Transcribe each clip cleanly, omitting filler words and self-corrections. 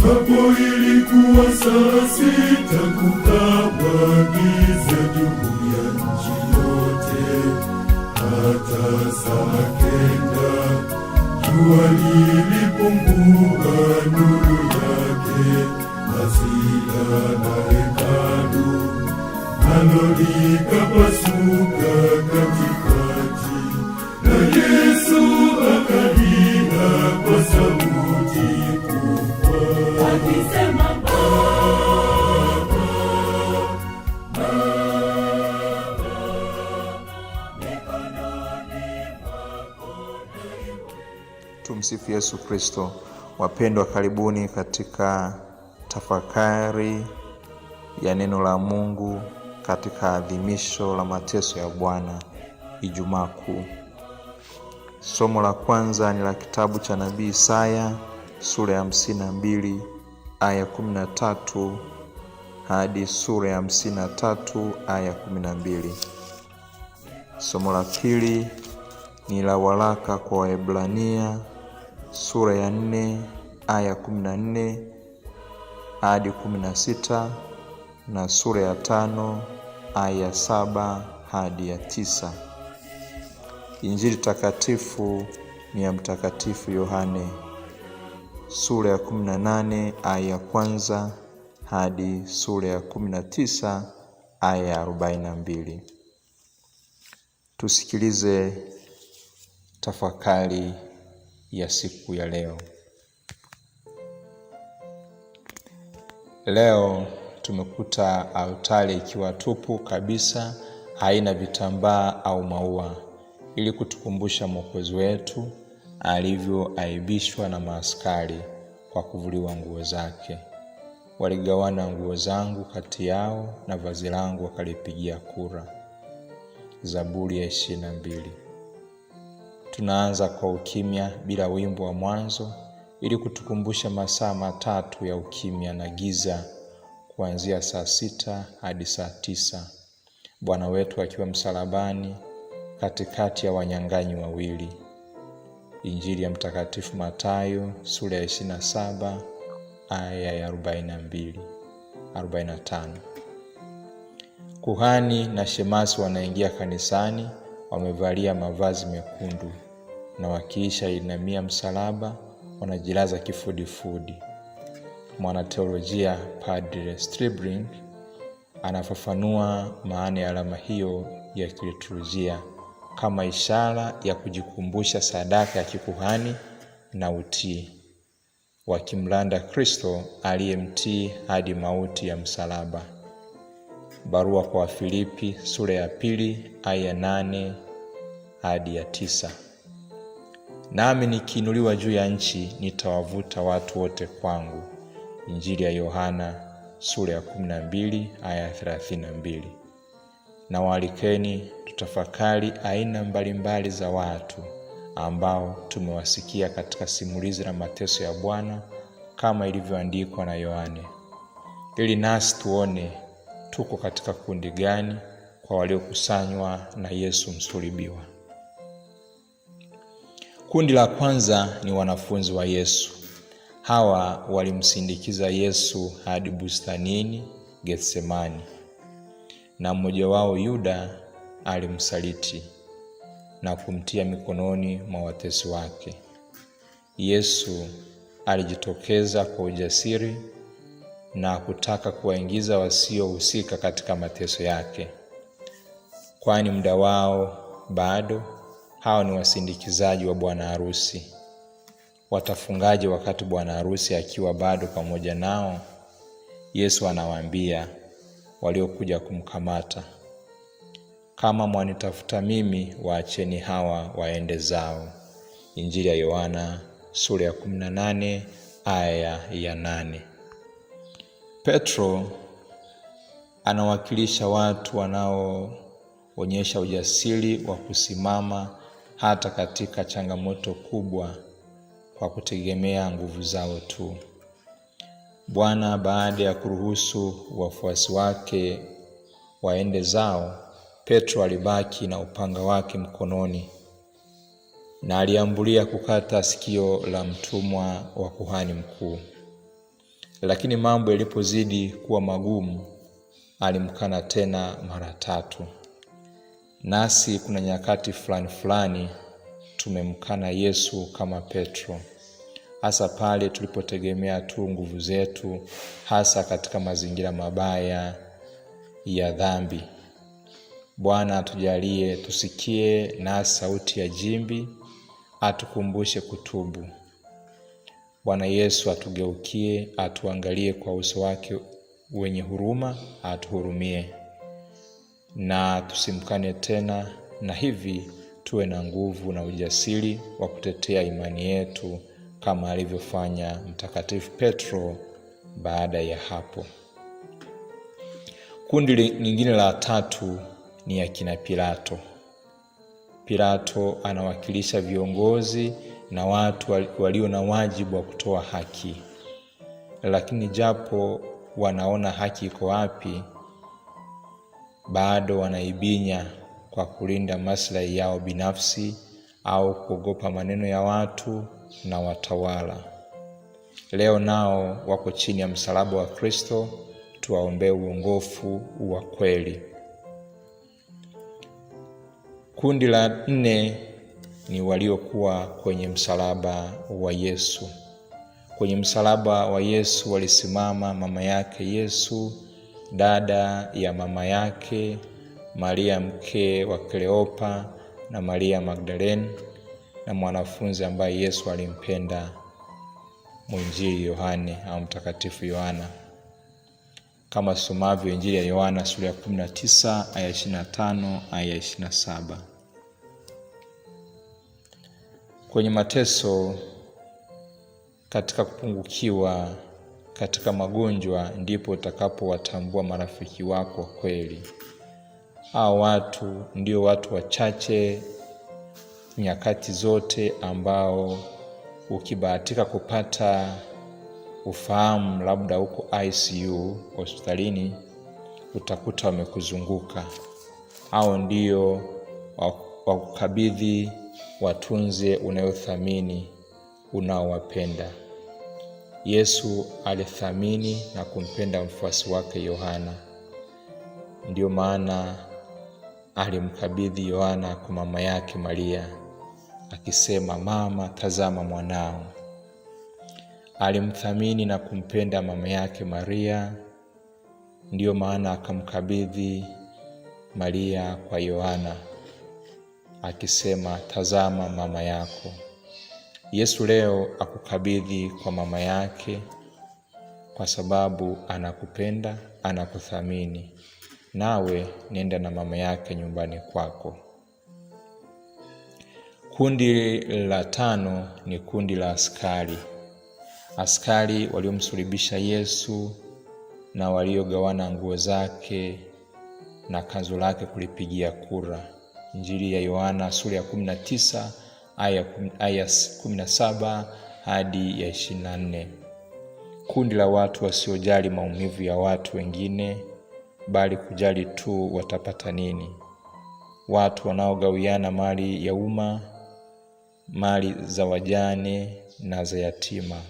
Hapo ilikuwa saa 6 kukawa giza juu ya nchi yote. Hata saa 9 jua lilipungua nuru yake. Pazia la hekalu nalo likapasuka katikati, na Yesu akalia kwa sauti kubwa akisema, Baba, mikononi mwako naiweka. Tumsifu Yesu Kristo. Wapendwa, karibuni katika tafakari ya neno la Mungu katika adhimisho la mateso ya Bwana, Ijumaa Kuu. Somo la kwanza ni la kitabu cha nabii Isaya sura ya 52 aya 13 hadi sura ya 53 aya 12. Somo la pili ni la waraka kwa Waebrania sura ya 4 aya 14 hadi 16 na sura ya 5 aya 7 hadi ya 9. Injili takatifu ni ya Mtakatifu Yohane sura ya 18 aya ya kwanza hadi sura ya 19 aya ya 42. Tusikilize tafakari ya siku ya leo. Leo tumekuta altari ikiwa tupu kabisa, haina vitambaa au maua, ili kutukumbusha Mwokozi wetu alivyoaibishwa na maaskari kwa kuvuliwa nguo zake. Waligawana nguo zangu kati yao na vazi langu wakalipigia kura. Zaburi ya 22. Tunaanza kwa ukimya bila wimbo wa mwanzo, ili kutukumbusha masaa 3 ya ukimya na giza, kuanzia saa 6 hadi saa 9. Bwana wetu akiwa msalabani katikati ya wanyang'anyi wawili. Injili ya Mtakatifu Mathayo sura ya 27 aya ya 45. Kuhani na shemasi wanaingia kanisani wamevalia mavazi mekundu, na wakiisha inamia msalaba wanajilaza kifudifudi. Mwanateolojia Padre Stribling anafafanua maana ya alama hiyo ya kiliturujia kama ishara ya kujikumbusha sadaka ya kikuhani na utii, wakimlanda Kristo aliyemtii hadi mauti ya msalaba. Barua kwa Wafilipi sura ya 2 aya 8 hadi ya 9. Nami nikiinuliwa juu ya nchi nitawavuta watu wote kwangu. Injili ya Yohana sura ya 12 aya 32. Na waalikeni tutafakari aina mbalimbali za watu ambao tumewasikia katika simulizi la mateso ya Bwana kama ilivyoandikwa na Yohane, ili nasi tuone tuko katika kundi gani kwa waliokusanywa na Yesu msulubiwa. Kundi la kwanza ni wanafunzi wa Yesu. Hawa walimsindikiza Yesu hadi bustanini Getsemani, na mmoja wao Yuda alimsaliti na kumtia mikononi mwa watesi wake. Yesu alijitokeza kwa ujasiri na kutaka kuwaingiza wasiohusika katika mateso yake, kwani muda wao bado. Hao ni wasindikizaji wa bwana harusi. Watafungaje wakati bwana harusi akiwa bado pamoja nao? Yesu anawaambia waliokuja kumkamata, kama mwanitafuta mimi, waacheni hawa waende zao. Injili ya Yohana sura ya 18 aya ya 8. Petro anawakilisha watu wanaoonyesha ujasiri wa kusimama hata katika changamoto kubwa kwa kutegemea nguvu zao tu. Bwana baada ya kuruhusu wafuasi wake waende zao, Petro alibaki na upanga wake mkononi na aliambulia kukata sikio la mtumwa wa kuhani mkuu. Lakini mambo yalipozidi kuwa magumu, alimkana tena mara 3. Nasi kuna nyakati fulani tumemkana Yesu kama Petro, hasa pale tulipotegemea tu nguvu zetu, hasa katika mazingira mabaya ya dhambi. Bwana atujalie tusikie na sauti ya jimbi, atukumbushe kutubu. Bwana Yesu atugeukie, atuangalie kwa uso wake wenye huruma, atuhurumie na tusimkane tena, na hivi tuwe na nguvu na ujasiri wa kutetea imani yetu kama alivyofanya Mtakatifu Petro baada ya hapo. Kundi lingine la 3 ni akina Pilato. Pilato anawakilisha viongozi na watu walio na wajibu wa kutoa haki. Lakini japo wanaona haki iko wapi, bado wanaibinya kwa kulinda maslahi yao binafsi au kuogopa maneno ya watu na watawala. Leo nao wako chini ya msalaba wa Kristo, tuwaombee uongofu wa kweli. Kundi la 4 ni waliokuwa kwenye msalaba wa Yesu. Kwenye msalaba wa Yesu walisimama mama yake Yesu, dada ya mama yake, Maria mke wa Kleopa na Maria Magdalene, na mwanafunzi ambaye Yesu alimpenda, mwinjili Yohane au Mtakatifu Yohana. Kama somavyo Injili ya Yohana sura ya 19 aya 25 aya 27. Kwenye mateso, katika kupungukiwa, katika magonjwa, ndipo utakapowatambua marafiki wako kweli. Hao watu ndio watu wachache nyakati zote ambao ukibahatika kupata ufahamu, labda huko ICU hospitalini, utakuta wamekuzunguka. Hao ndio wakukabidhi, watunze unayothamini, unaowapenda. Yesu alithamini na kumpenda mfuasi wake Yohana. Ndio maana alimkabidhi Yohana kwa mama yake Maria, akisema, mama, tazama mwanao. Alimthamini na kumpenda mama yake Maria, ndio maana akamkabidhi Maria kwa Yohana, akisema, tazama mama yako. Yesu leo akukabidhi kwa mama yake kwa sababu anakupenda, anakuthamini. Nawe nenda na mama yake nyumbani kwako. Kundi la 5 ni kundi la askari. Askari waliomsulubisha Yesu na waliogawana nguo zake na kanzu lake kulipigia kura. Injili ya Yohana sura ya 19 aya 17 hadi ya 24. Kundi la watu wasiojali maumivu ya watu wengine, bali kujali tu watapata nini. Watu wanaogawiana mali ya umma, mali za wajane na za yatima.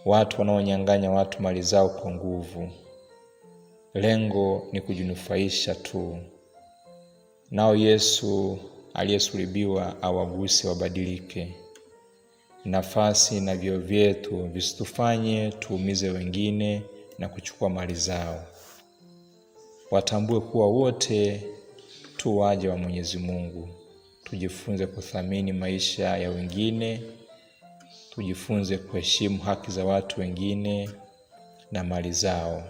Watu wanaonyang'anya watu mali zao kwa nguvu. Lengo ni kujinufaisha tu. Nao Yesu aliyesulubiwa awaguse wabadilike. Nafasi na vyeo vyetu visitufanye tuumize wengine na kuchukua mali zao. Watambue kuwa wote tu waja wa Mwenyezi Mungu. Tujifunze kuthamini maisha ya wengine, tujifunze kuheshimu haki za watu wengine na mali zao.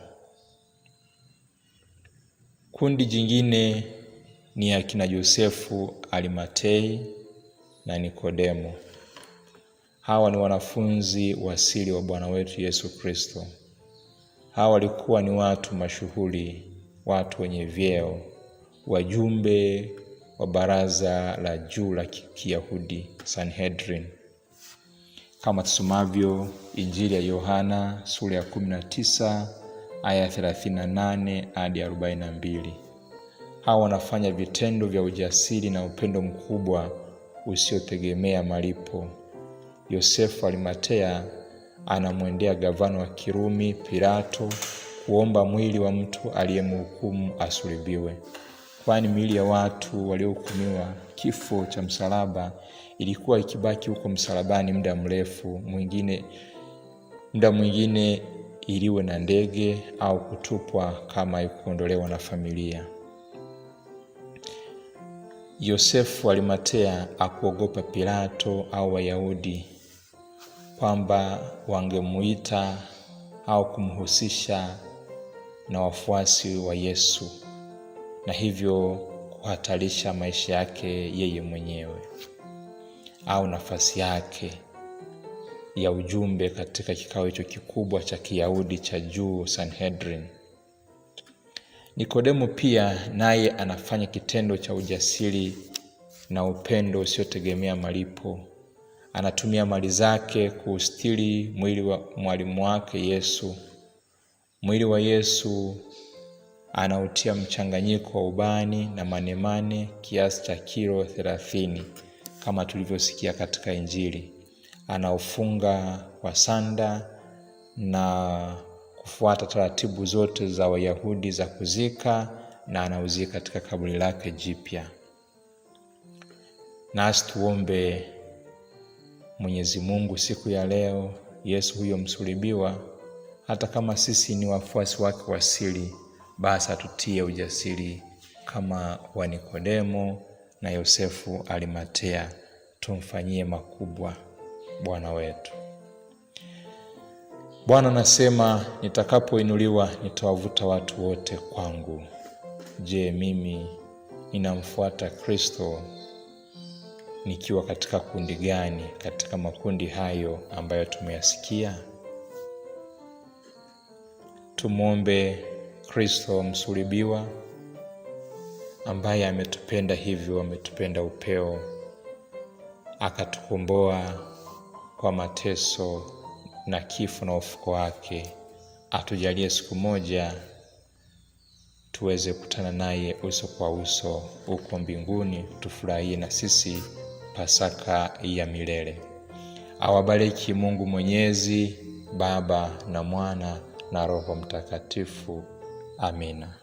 Kundi jingine ni akina Yosefu, Arimatei na Nikodemo. Hawa ni wanafunzi wa siri wa Bwana wetu Yesu Kristo. Hawa walikuwa ni watu mashuhuri, watu wenye vyeo, wajumbe wa baraza la juu la Kiyahudi, Sanhedrin. Kama tusomavyo Injili ya Yohana sura ya 19 aya 38 hadi 42. Hawa wanafanya vitendo vya ujasiri na upendo mkubwa usiotegemea malipo. Yosefu Arimatea anamwendea gavana wa Kirumi Pilato kuomba mwili wa mtu aliyemhukumu asulubiwe, kwani miili ya watu waliohukumiwa kifo cha msalaba ilikuwa ikibaki huko msalabani muda mrefu, muda mwingine iliwe na ndege au kutupwa kama ikuondolewa na familia. Yosefu Arimatea akuogopa Pilato au Wayahudi kwamba wangemuita au kumhusisha na wafuasi wa Yesu, na hivyo kuhatarisha maisha yake yeye mwenyewe au nafasi yake ya ujumbe katika kikao hicho kikubwa cha Kiyahudi cha juu, Sanhedrin. Nikodemo pia naye anafanya kitendo cha ujasiri na upendo usiotegemea malipo. Anatumia mali zake kuustiri mwili wa mwalimu wake Yesu. Mwili wa Yesu anautia mchanganyiko wa ubani na manemane kiasi cha kilo 30 kama tulivyosikia katika Injili. Anaufunga kwa sanda na kufuata taratibu zote za Wayahudi za kuzika, na anauzika katika kaburi lake jipya. Nasi tuombe Mwenyezi Mungu siku ya leo, Yesu huyo msulubiwa, hata kama sisi ni wafuasi wake wa siri, basi atutie ujasiri kama wa Nikodemo na Yosefu Arimatea, tumfanyie makubwa Bwana wetu. Bwana anasema, nitakapoinuliwa nitawavuta watu wote kwangu. Je, mimi ninamfuata Kristo nikiwa katika kundi gani katika makundi hayo ambayo tumeyasikia? Tumuombe Kristo msulubiwa ambaye ametupenda hivyo, ametupenda upeo, akatukomboa kwa mateso na kifo na ufufuko wake. Atujalie siku moja tuweze kukutana naye uso kwa uso huko mbinguni, tufurahie na sisi Pasaka ya milele. Awabariki Mungu Mwenyezi, Baba na Mwana na Roho Mtakatifu. Amina.